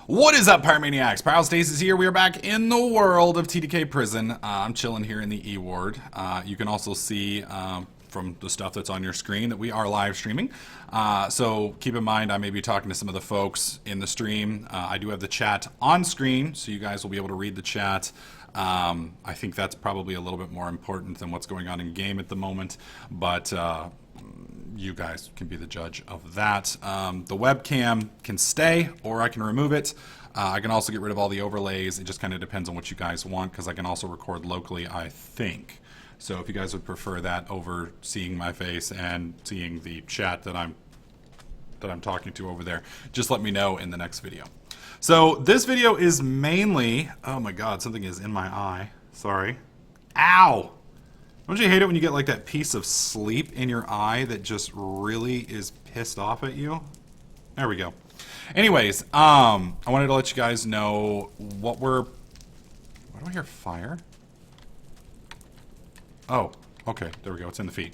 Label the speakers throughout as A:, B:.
A: What is up, Pyromaniacs? Pyrostasis here. We are back in the world of TDK Prison. I'm chilling here in the E Ward. You can also see from the stuff that's on your screen that we are live streaming. So keep in mind, I may be talking to some of the folks in the stream. I do have the chat on screen, so you guys will be able to read the chat. I think that's probably a little bit more important than what's going on in game at the moment, but you guys can be the judge of that. The webcam can stay, or I can remove it. I can also get rid of all the overlays. It just kind of depends on what you guys want, because I can also record locally, I think. So if you guys would prefer that over seeing my face and seeing the chat that I'm talking to over there, just let me know in the next video. So this video is mainly, oh my god, something is in my eye. Sorry. Ow! Don't you hate it when you get like that piece of sleep in your eye that just really is pissed off at you? There we go. Anyways, I wanted to let you guys know what we're... Why do I hear fire? Oh, okay. There we go. It's in the feed.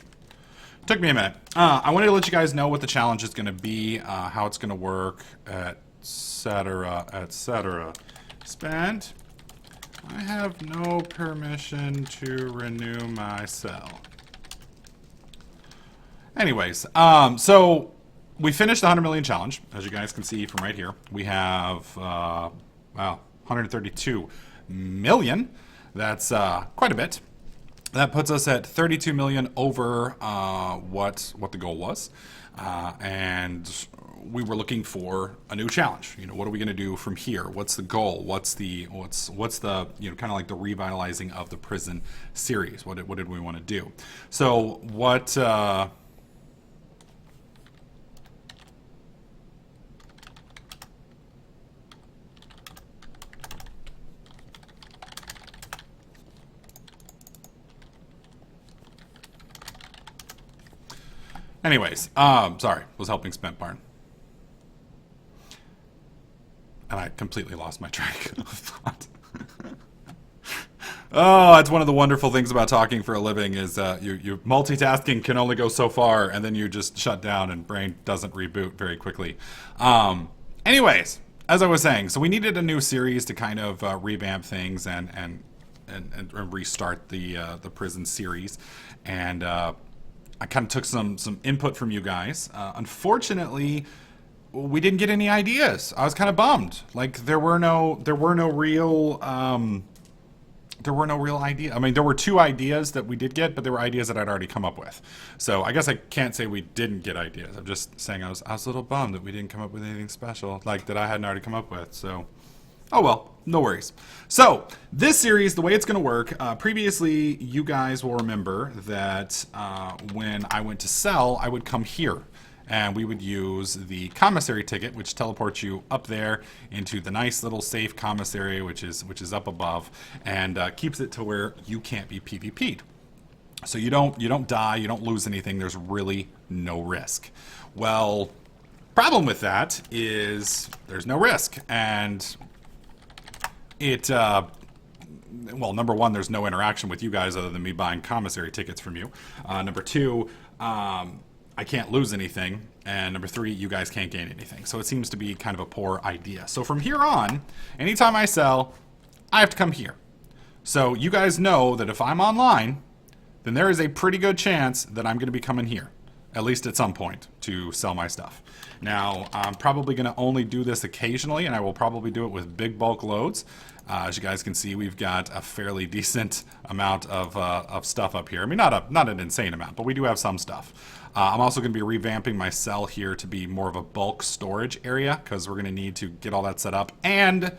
A: Took me a minute. I wanted to let you guys know what the challenge is going to be, how it's going to work, etc., etc. Spend... I have no permission to renew my cell. Anyways, so we finished the 100 million challenge. As you guys can see from right here, we have, wow, 132 million. That's quite a bit. That puts us at 32 million over what the goal was. And we were looking for a new challenge. You know, what are we going to do from here? What's the goal? What's the you know, kind of like the revitalizing of the prison series? What did we want to do? So what anyways, sorry, was helping Spent Barn. And I completely lost my track of thought. Oh, that's one of the wonderful things about talking for a living is you multitasking can only go so far, and then you just shut down and brain doesn't reboot very quickly. Anyways, as I was saying, so we needed a new series to kind of revamp things and restart the prison series, and I kind of took some input from you guys. Unfortunately, we didn't get any ideas. I was kind of bummed. Like there were no real idea. I mean, there were two ideas that we did get, but they were ideas that I'd already come up with. So I guess I can't say we didn't get ideas. I'm just saying I was a little bummed that we didn't come up with anything special, like that I hadn't already come up with. So, oh well, no worries. So this series, the way it's going to work, previously you guys will remember that when I went to sell, I would come here. And we would use the commissary ticket, which teleports you up there into the nice little safe commissary, which is up above, and keeps it to where you can't be PvP'd. So you don't die, you don't lose anything. There's really no risk. Well, problem with that is there's no risk, and it. Well, number one, there's no interaction with you guys other than me buying commissary tickets from you. Number two. I can't lose anything, and number three, you guys can't gain anything. So it seems to be kind of a poor idea. So from here on, anytime I sell, I have to come here. So you guys know that if I'm online, then there is a pretty good chance that I'm going to be coming here, at least at some point, to sell my stuff. Now, I'm probably going to only do this occasionally, and I will probably do it with big bulk loads. As you guys can see, we've got a fairly decent amount of stuff up here. I mean, not an insane amount, but we do have some stuff. I'm also going to be revamping my cell here to be more of a bulk storage area, because we're going to need to get all that set up. And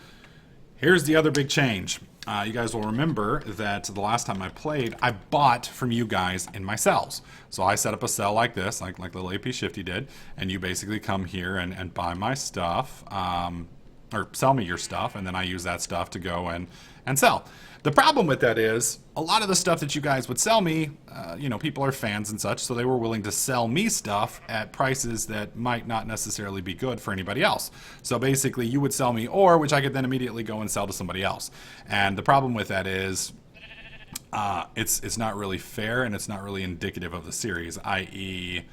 A: here's the other big change. You guys will remember that the last time I played, I bought from you guys in my cells. So I set up a cell like this, like little AP Shifty did, and you basically come here and buy my stuff, or sell me your stuff, and then I use that stuff to go and sell. The problem with that is, a lot of the stuff that you guys would sell me, you know, people are fans and such, so they were willing to sell me stuff at prices that might not necessarily be good for anybody else. So basically, you would sell me ore, which I could then immediately go and sell to somebody else. And the problem with that is, it's not really fair, and it's not really indicative of the series, i.e.,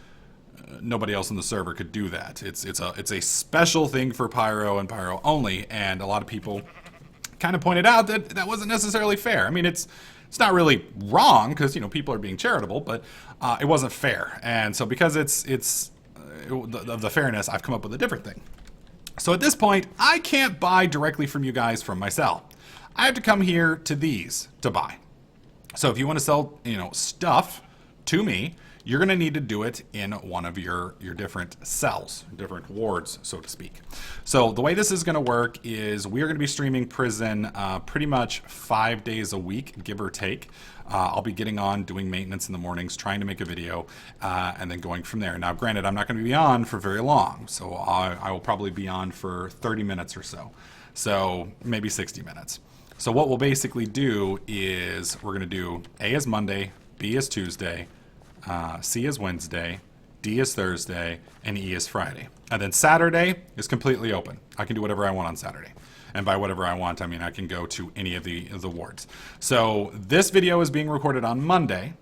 A: nobody else on the server could do that. It's a special thing for Pyro and Pyro only, and a lot of people kind of pointed out that that wasn't necessarily fair. I mean, it's not really wrong because, you know, people are being charitable, but it wasn't fair. And so because it's of the fairness, I've come up with a different thing. So at this point, I can't buy directly from you guys from my cell. I have to come here to these to buy. So if you want to sell, you know, stuff to me, you're going to need to do it in one of your different cells, different wards, so to speak. So the way this is going to work is we are going to be streaming Prison pretty much 5 days a week, give or take. I'll be getting on, doing maintenance in the mornings, trying to make a video, and then going from there. Now, granted, I'm not going to be on for very long, so I will probably be on for 30 minutes or so. So maybe 60 minutes. So what we'll basically do is we're going to do A is Monday, B is Tuesday, C is Wednesday, D is Thursday, and E is Friday. And then Saturday is completely open. I can do whatever I want on Saturday. And by whatever I want, I mean I can go to any of the wards. So this video is being recorded on Monday,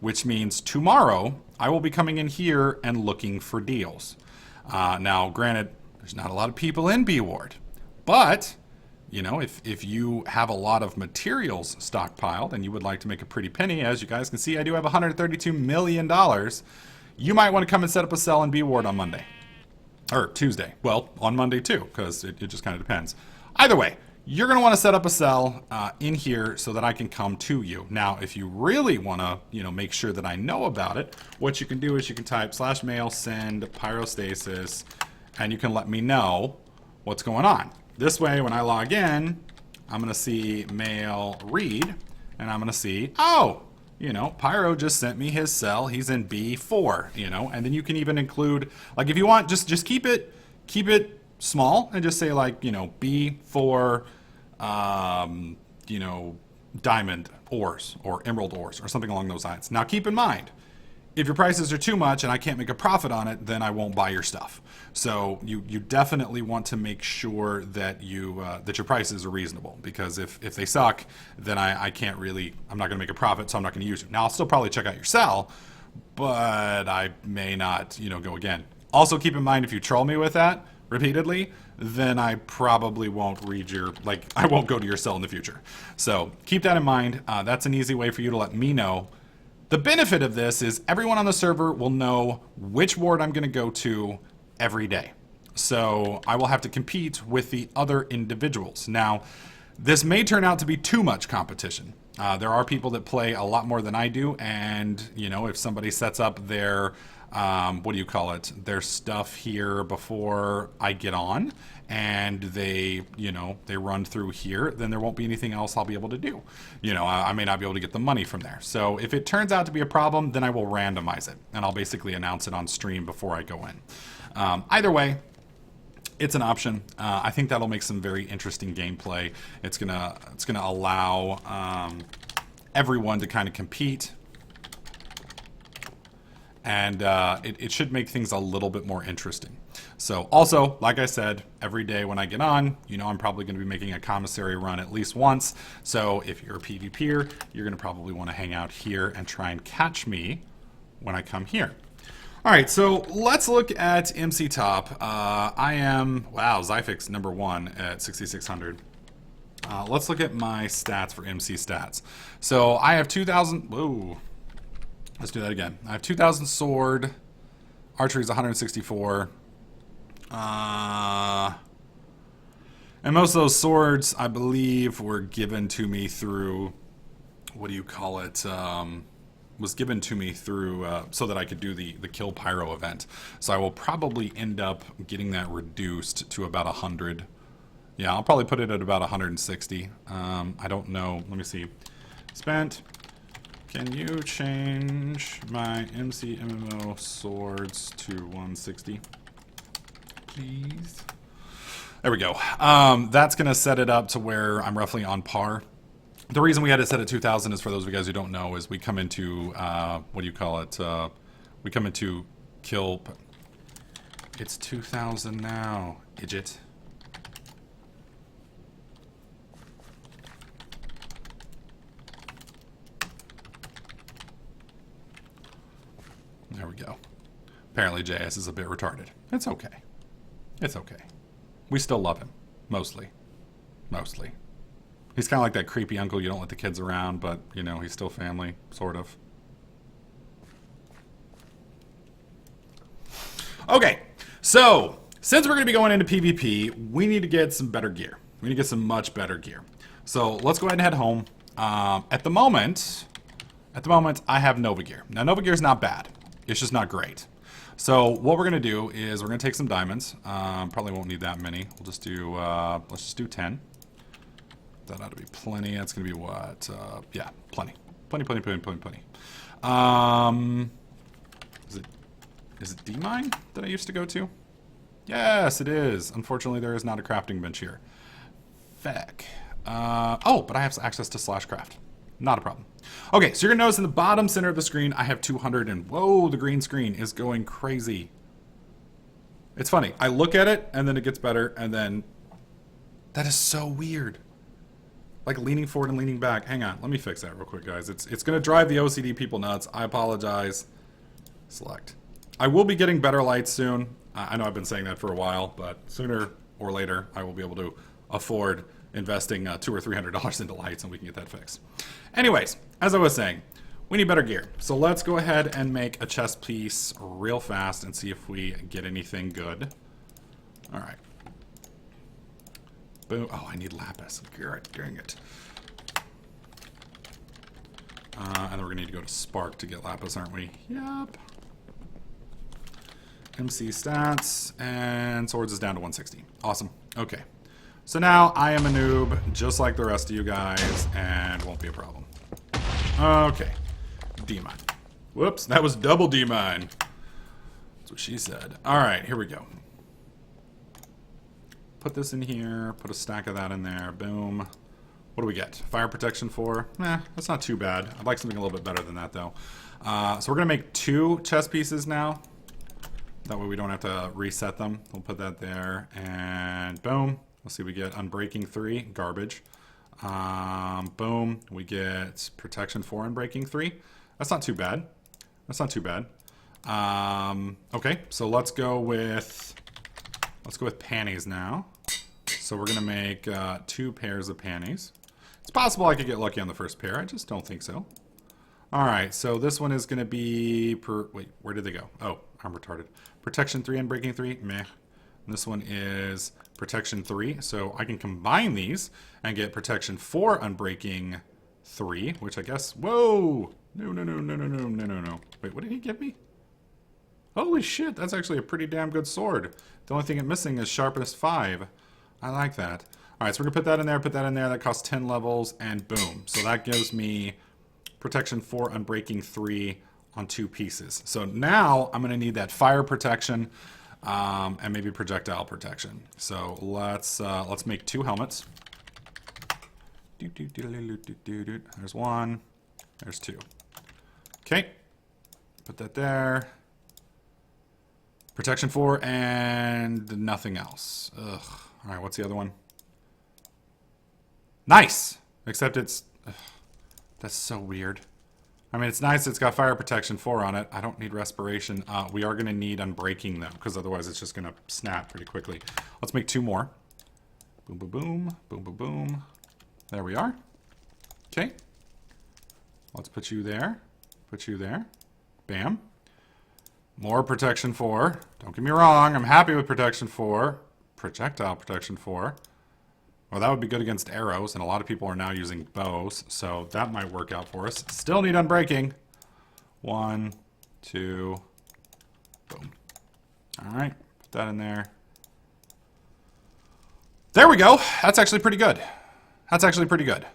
A: which means tomorrow I will be coming in here and looking for deals. Now, granted, there's not a lot of people in B ward, but you know, if you have a lot of materials stockpiled and you would like to make a pretty penny, as you guys can see, I do have $132 million. You might want to come and set up a cell in B ward on Monday. Or Tuesday. Well, on Monday too, because it just kind of depends. Either way, you're going to want to set up a cell in here so that I can come to you. Now, if you really want to, you know, make sure that I know about it, what you can do is you can type /mail send pyrostasis, and you can let me know what's going on. This way, when I log in, I'm going to see mail read, and I'm going to see, oh, you know, Pyro just sent me his cell. He's in B4, you know, and then you can even include, like, if you want, just keep it small and just say, like, you know, B4, you know, diamond ores or emerald ores or something along those lines. Now, keep in mind, if your prices are too much and I can't make a profit on it, then I won't buy your stuff. So you definitely want to make sure that that your prices are reasonable, because if they suck, then I can't really, I'm not going to make a profit, so I'm not going to use it. Now, I'll still probably check out your cell, but I may not, you know, go again. Also, keep in mind, if you troll me with that repeatedly, then I probably won't read your, like, I won't go to your cell in the future. So keep that in mind. That's an easy way for you to let me know. The benefit of this is everyone on the server will know which ward I'm going to go to every day. So I will have to compete with the other individuals. Now, this may turn out to be too much competition. There are people that play a lot more than I do, and, you know, if somebody sets up their, what do you call it, their stuff here before I get on, and they, you know, they run through here, then there won't be anything else I'll be able to do. You know, I may not be able to get the money from there. So if it turns out to be a problem, then I will randomize it, and I'll basically announce it on stream before I go in. Either way, it's an option. I think that'll make some very interesting gameplay. It's gonna allow everyone to kind of compete, and it should make things a little bit more interesting. So also, like I said, every day when I get on, you know, I'm probably going to be making a commissary run at least once. So if you're a PvPer, you're going to probably want to hang out here and try and catch me when I come here. All right, so let's look at MC Top. I am, wow, Zyfix #1 at 6,600. Let's look at my stats for MC stats. So I have 2,000, whoa, let's do that again. I have 2,000 sword, archery is 164. And most of those swords, I believe, were given to me through, what do you call it, was given to me through, so that I could do the Kill Pyro event. So I will probably end up getting that reduced to about 100. Yeah, I'll probably put it at about 160. I don't know. Let me see. Spent. Can you change my MCMMO swords to 160? Please. There we go. That's going to set it up to where I'm roughly on par. The reason we had it set at 2,000 is, for those of you guys who don't know, is we come into, what do you call it? We come into kill. It's 2,000 now, idiot. There we go. Apparently JS is a bit retarded. It's okay. It's okay. We still love him. Mostly. Mostly. He's kind of like that creepy uncle you don't let the kids around, but, you know, he's still family, sort of. Okay, so since we're going to be going into PvP, we need to get some better gear. We need to get some much better gear. So let's go ahead and head home. At the moment, I have Nova gear. Now, Nova gear is not bad. It's just not great. So what we're going to do is we're going to take some diamonds. Probably won't need that many. We'll just do, let's just do 10. That ought to be plenty. That's going to be what? Yeah, plenty. Plenty. Is it D-Mine that I used to go to? Yes, it is. Unfortunately, there is not a crafting bench here. Feck. Oh, but I have access to /craft. Not a problem. Okay, so you're going to notice in the bottom center of the screen, I have 200 and whoa, the green screen is going crazy. It's funny. I look at it and then it gets better and then that is so weird. Like leaning forward and leaning back. Hang on, let me fix that real quick, guys. It's going to drive the OCD people nuts. I apologize. Select. I will be getting better lights soon. I know I've been saying that for a while, but sooner or later, I will be able to afford investing $200 or $300 into lights, and we can get that fixed. Anyways, as I was saying, we need better gear. So let's go ahead and make a chest piece real fast and see if we get anything good. All right. Boom. Oh, I need lapis. Dang it. And then we're going to need to go to Spark to get lapis, aren't we? Yep. MC stats, and swords is down to 160. Awesome. Okay. So now I am a noob, just like the rest of you guys, and won't be a problem. Okay. D-mine. Whoops, that was double D-mine. That's what she said. Alright, here we go. Put this in here, put a stack of that in there, boom. What do we get? Fire protection 4? That's not too bad. I'd like something a little bit better than that, though. So we're going to make 2 chest pieces now. That way we don't have to reset them. We'll put that there, and boom. Let's see, we get Unbreaking 3, garbage. Boom, we get Protection 4 Unbreaking 3. That's not too bad. That's not too bad. Okay, so let's go with panties now. So we're gonna make 2 pairs of panties. It's possible I could get lucky on the first pair. I just don't think so. All right, so this one is gonna be wait, where did they go? Oh, I'm retarded. Protection 3 Unbreaking 3, meh. And this one is Protection 3, so I can combine these and get Protection 4 Unbreaking 3, which I guess, whoa! No. Wait, what did he give me? Holy shit, that's actually a pretty damn good sword. The only thing it's missing is Sharpness 5. I like that. Alright, so we're going to put that in there. That costs 10 levels, and boom. So that gives me Protection 4 Unbreaking 3 on 2 pieces. So now I'm going to need that fire protection and maybe projectile protection. So let's make 2 helmets. There's 1. There's 2. Okay. Put that there. Protection 4 and nothing else. Ugh. All right, what's the other one? Nice! Except it's... Ugh, that's so weird. I mean, it's nice it's got fire protection 4 on it. I don't need respiration. We are going to need unbreaking, though, because otherwise it's just going to snap pretty quickly. Let's make 2 more. Boom, boom, boom. Boom, boom, boom. There we are. Okay. Let's put you there. Put you there. Bam. More protection 4. Don't get me wrong. I'm happy with protection 4. Projectile protection 4. Well, that would be good against arrows, and a lot of people are now using bows, so that might work out for us. Still need unbreaking. 1, 2, boom. All right, put that in there. There we go. That's actually pretty good. That's actually pretty good.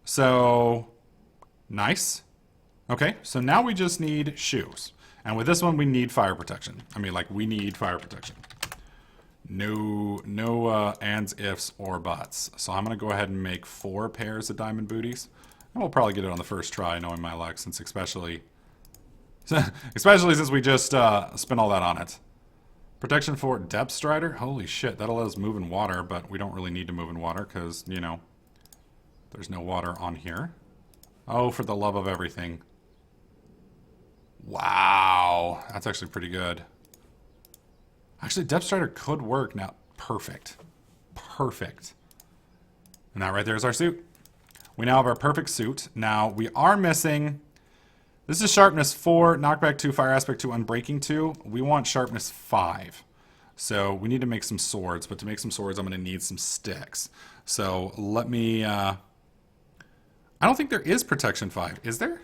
A: So, nice. Okay, so now we just need shoes. And with this one, we need fire protection. I mean, like, we need fire protection. No ands, ifs, or buts. So I'm going to go ahead and make 4 pairs of diamond booties. And we'll probably get it on the first try, knowing my luck, since especially since we just spent all that on it. Protection 4, Depth Strider. Holy shit, that'll let us move in water, but we don't really need to move in water because, you know, there's no water on here. Oh, for the love of everything. Wow, that's actually pretty good. Actually, Depth Strider could work now. Perfect. Perfect. And that right there is our suit. We now have our perfect suit. Now, we are missing... This is Sharpness 4, Knockback 2, Fire Aspect 2, Unbreaking 2. We want Sharpness 5. So we need to make some swords. But to make some swords, I'm going to need some sticks. So let me... I don't think there is Protection 5. Is there?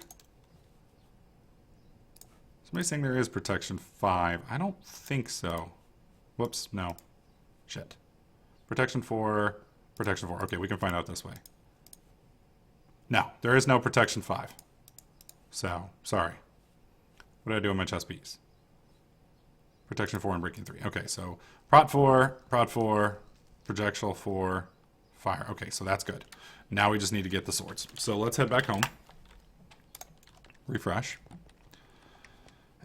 A: Somebody's saying there is Protection 5. I don't think so. Whoops, no. Shit. Protection 4, Protection 4. Okay, we can find out this way. No, there is no Protection 5. So, sorry. What did I do on my chest piece? Protection 4 and Breaking 3. Okay, so Prot 4, Projectile 4, Fire. Okay, so that's good. Now we just need to get the swords. So let's head back home. Refresh.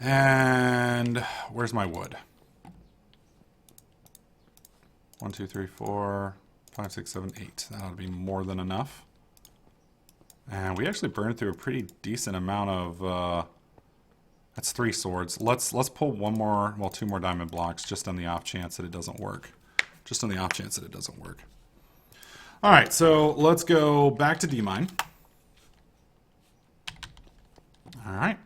A: And where's my wood? 1, 2, 3, 4, 5, 6, 7, 8. That ought to be more than enough. And we actually burned through a pretty decent amount of... that's 3 swords. Let's pull one more, well, 2 more diamond blocks, just on the off chance that it doesn't work. Just on the off chance that it doesn't work. All right, so let's go back to D-Mine. All right.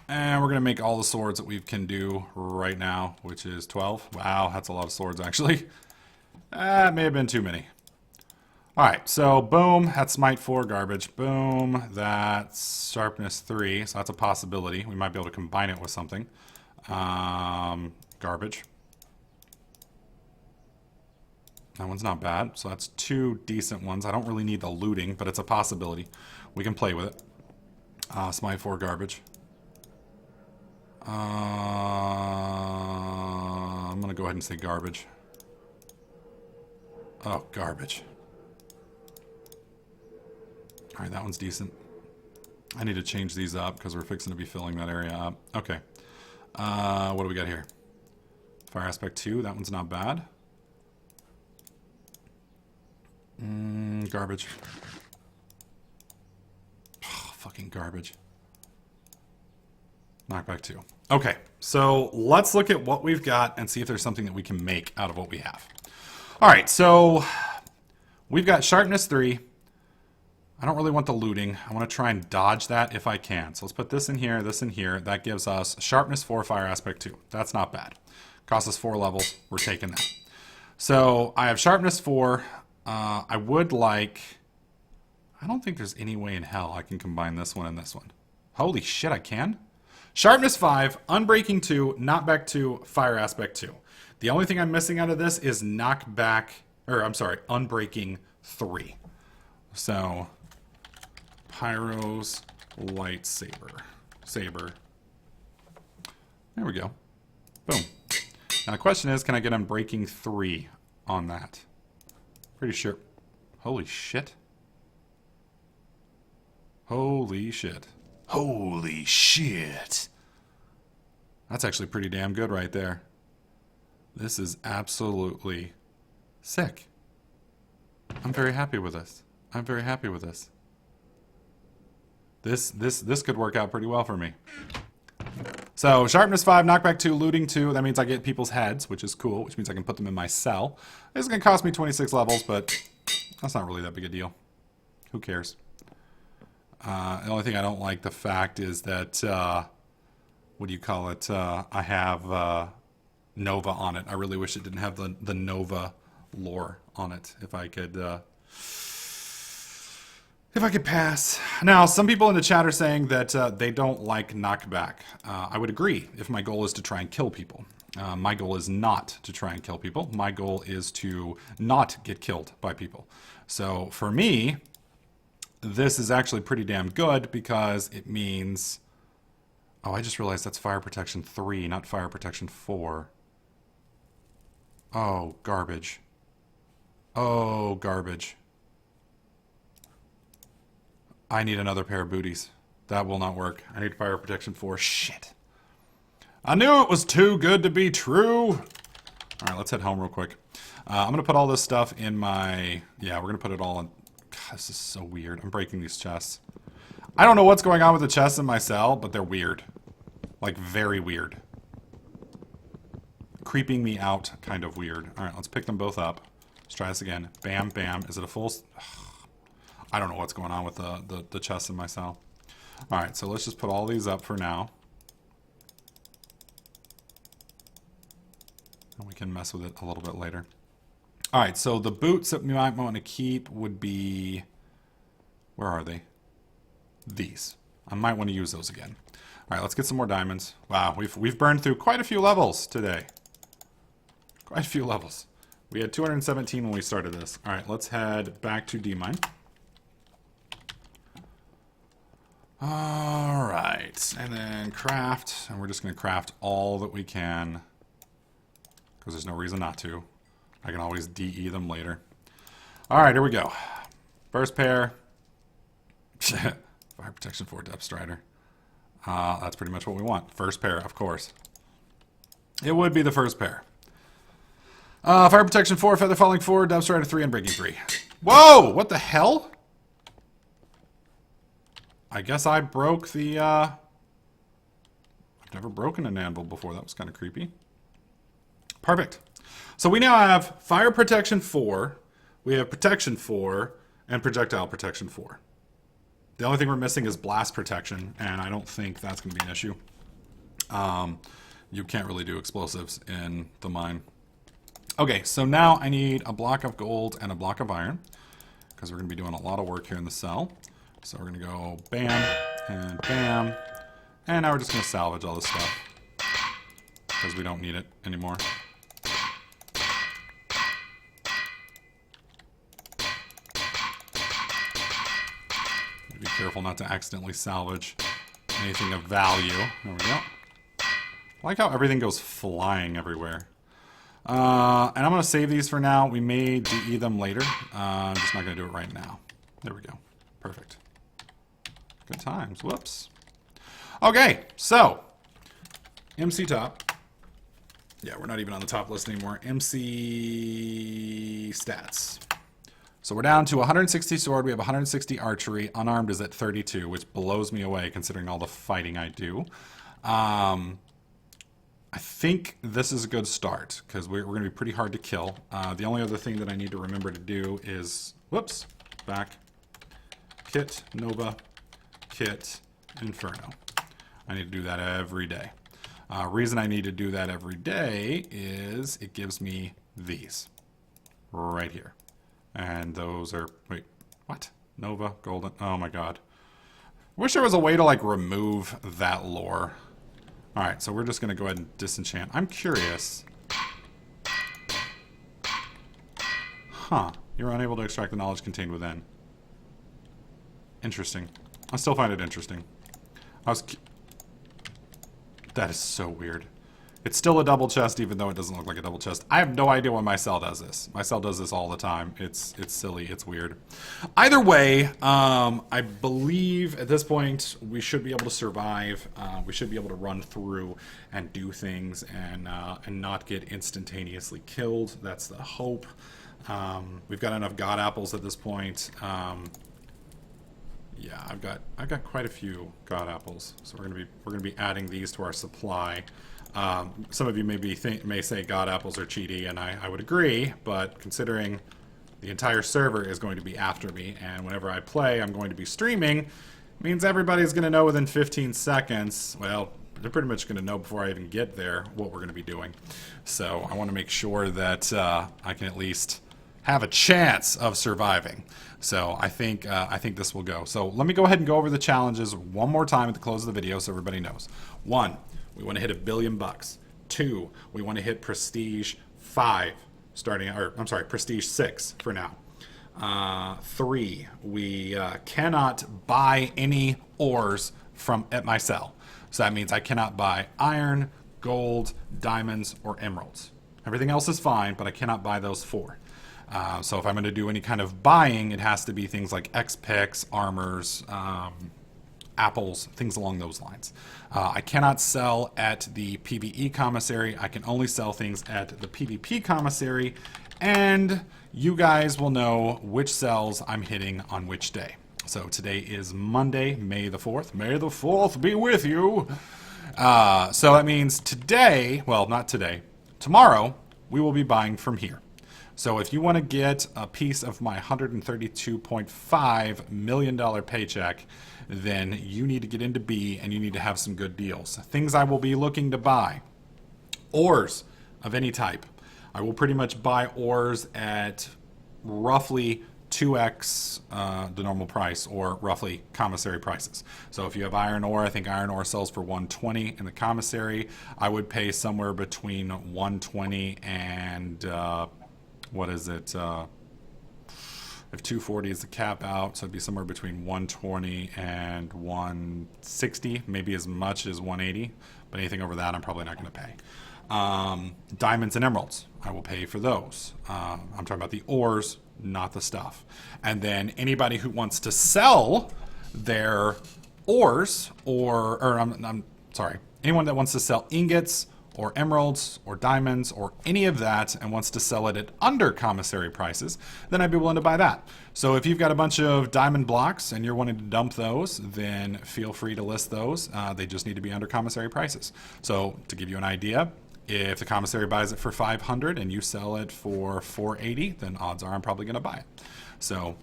A: And we're going to make all the swords that we can do right now, which is 12. Wow, that's a lot of swords, actually. That may have been too many. All right, so boom, that's Smite 4, garbage. Boom, that's Sharpness 3, so that's a possibility. We might be able to combine it with something. Garbage. That one's not bad, so that's 2 decent ones. I don't really need the looting, but it's a possibility. We can play with it. Smite 4, garbage. I'm going to go ahead and say garbage. Oh, garbage. Alright, that one's decent. I need to change these up because we're fixing to be filling that area up. Okay. What do we got here? Fire Aspect 2, that one's not bad. Garbage. Oh, fucking garbage. Knockback 2. Okay, so let's look at what we've got and see if there's something that we can make out of what we have. Alright, so we've got Sharpness 3. I don't really want the looting. I want to try and dodge that if I can. So let's put this in here, this in here. That gives us Sharpness 4, Fire Aspect 2. That's not bad. Costs us 4 levels. We're taking that. So I have Sharpness 4. I would like... I don't think there's any way in hell I can combine this one and this one. Holy shit, I can? Sharpness 5, Unbreaking 2, Knockback 2, Fire Aspect 2. The only thing I'm missing out of this is Knockback... Or, I'm sorry, Unbreaking 3. So... Pyro's Lightsaber. Saber. There we go. Boom. Now the question is, can I get Unbreaking 3 on that? Pretty sure. Holy shit. Holy shit. Holy shit. That's actually pretty damn good right there. This is absolutely sick. I'm very happy with this. I'm very happy with this. This could work out pretty well for me. So, Sharpness 5, Knockback 2, Looting 2. That means I get people's heads, which is cool, which means I can put them in my cell. This is going to cost me 26 levels, but that's not really that big a deal. Who cares? The only thing I don't like the fact is that, what do you call it? I have Nova on it. I really wish it didn't have the Nova lore on it. If I could pass. Now, some people in the chat are saying that they don't like knockback. I would agree if my goal is to try and kill people. My goal is not to try and kill people. My goal is to not get killed by people. So for me, this is actually pretty damn good because it means... Oh, I just realized that's Fire Protection 3, not Fire Protection 4. Oh, garbage. Oh, garbage. I need another pair of booties. That will not work. I need Fire Protection 4. Shit. I knew it was too good to be true. All right, let's head home real quick. I'm going to put all this stuff in my... Yeah, we're going to put it all in... God, this is so weird. I'm breaking these chests. I don't know what's going on with the chests in my cell, but they're weird. Like, very weird. Creeping me out, kind of weird. All right, let's pick them both up. Let's try this again. Bam, bam. Is it a full... I don't know what's going on with the chests in my cell. All right, so let's just put all these up for now. And we can mess with it a little bit later. All right, so the boots that we might want to keep would be... Where are they? These. I might want to use those again. All right, let's get some more diamonds. Wow, we've burned through quite a few levels today. Quite a few levels. We had 217 when we started this. All right, let's head back to D-Mine. All right, and then craft, and we're just going to craft all that we can because there's no reason not to. I can always DE them later. All right, here we go. First pair. Fire protection 4 depth strider. That's pretty much what we want. First pair, of course. It would be the first pair. Fire protection 4, feather falling 4, depth strider 3, and breaking 3. Whoa! What the hell? I guess I broke the... I've never broken an anvil before. That was kind of creepy. Perfect. So we now have fire protection 4, we have protection 4, and projectile protection 4. The only thing we're missing is blast protection, and I don't think that's going to be an issue. You can't really do explosives in the mine. Okay, so now I need a block of gold and a block of iron, because we're going to be doing a lot of work here in the cell. So we're going to go bam and bam, and now we're just going to salvage all this stuff, because we don't need it anymore. Be careful not to accidentally salvage anything of value. There we go. I like how everything goes flying everywhere. And I'm going to save these for now. We may DE them later. I'm just not going to do it right now. There we go. Perfect. Good times. Whoops. Okay, so MC top. Yeah, we're not even on the top list anymore. MC stats. So we're down to 160 sword, we have 160 archery, unarmed is at 32, which blows me away considering all the fighting I do. I think this is a good start, because we're going to be pretty hard to kill. The only other thing that I need to remember to do is, whoops, back, kit, Nova, kit, Inferno. I need to do that every day. Reason I need to do that every day is it gives me these right here. And those are, wait, what? Nova, golden, oh my god. Wish there was a way to like remove that lore. Alright, so we're just going to go ahead and disenchant. I'm curious. Huh, you're unable to extract the knowledge contained within. Interesting. I still find it interesting. That is so weird. It's still a double chest, even though it doesn't look like a double chest. I have no idea why my cell does this. My cell does this all the time. It's silly. It's weird. Either way, I believe at this point we should be able to survive. We should be able to run through and do things and not get instantaneously killed. That's the hope. We've got enough god apples at this point. Yeah, I've got quite a few god apples, so we're gonna be adding these to our supply. Some of you may say god apples are cheaty, and I would agree, but considering the entire server is going to be after me, and whenever I play, I'm going to be streaming, it means everybody's going to know within 15 seconds, well, they're pretty much going to know before I even get there what we're going to be doing. So I want to make sure that I can at least have a chance of surviving. So I think this will go. So let me go ahead and go over the challenges one more time at the close of the video so everybody knows. 1, we want to hit $1 billion. 2, we want to hit prestige 5, prestige 6 for now. 3, we cannot buy any ores at my cell. So that means I cannot buy iron, gold, diamonds, or emeralds. Everything else is fine, but I cannot buy those 4. So if I'm going to do any kind of buying, it has to be things like X-Picks, armors, apples, things along those lines. I cannot sell at the PvE commissary. I can only sell things at the PvP commissary, and you guys will know which cells I'm hitting on which day. So today is Monday, May the 4th. May the 4th be with you. So that means today, well, not today, tomorrow, we will be buying from here. So if you want to get a piece of my $132.5 million paycheck, then you need to get into B and you need to have some good deals. Things I will be looking to buy. Ores of any type. I will pretty much buy ores at roughly 2x the normal price, or roughly commissary prices. So if you have iron ore, I think iron ore sells for 120 in the commissary. I would pay somewhere between 120 and what is it? If 240 is the cap out, so it'd be somewhere between 120 and 160, maybe as much as 180. But anything over that, I'm probably not going to pay. Diamonds and emeralds, I will pay for those. I'm talking about the ores, not the stuff. And then anybody who wants to sell their ores, or I'm sorry, anyone that wants to sell ingots or emeralds or diamonds or any of that and wants to sell it at under commissary prices, then I'd be willing to buy that. So if you've got a bunch of diamond blocks and you're wanting to dump those, then feel free to list those. They just need to be under commissary prices. So to give you an idea, if the commissary buys it for 500 and you sell it for 480, then odds are I'm probably going to buy it. So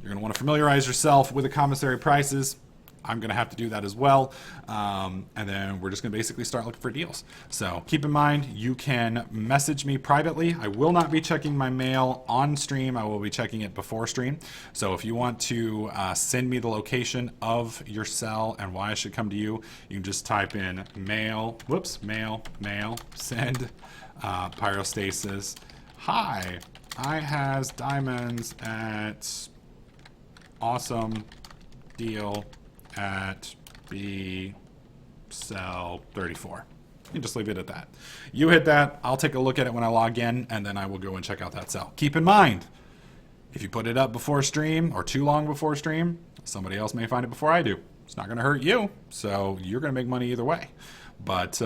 A: you're going to want to familiarize yourself with the commissary prices. I'm going to have to do that as well. And then we're just going to basically start looking for deals. So keep in mind, you can message me privately. I will not be checking my mail on stream. I will be checking it before stream. So if you want to send me the location of your cell and why I should come to you, you can just type in mail, send, pyrostasis. Hi, I has diamonds at awesome deal at B cell 34. You can just leave it at that. You hit that, I'll take a look at it when I log in, and then I will go and check out that cell. Keep in mind, if you put it up before stream or too long before stream, somebody else may find it before I do. It's not going to hurt you, so you're going to make money either way. But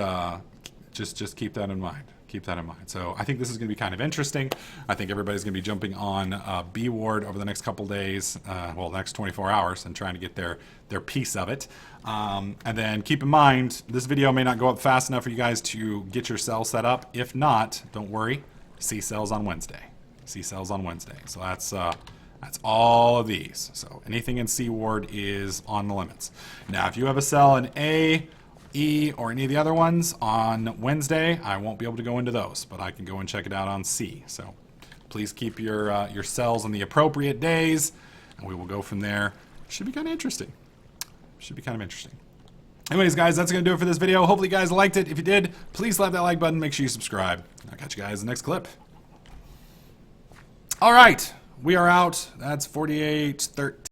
A: just keep that in mind. Keep that in mind. So I think this is going to be kind of interesting. I think everybody's going to be jumping on B Ward over the next couple days, well, the next 24 hours, and trying to get their piece of it. And then keep in mind, this video may not go up fast enough for you guys to get your cell set up. If not, don't worry. C cells on Wednesday. C cells on Wednesday. So that's all of these. So anything in C Ward is on the limits. Now, if you have a cell in A, E, or any of the other ones on Wednesday, I won't be able to go into those, but I can go and check it out on C. So please keep your cells on the appropriate days, and we will go from there. Should be kind of interesting. Should be kind of interesting. Anyways, guys, that's going to do it for this video. Hopefully you guys liked it. If you did, please slap that like button. Make sure you subscribe. I'll catch you guys in the next clip. All right. We are out. That's 48:13.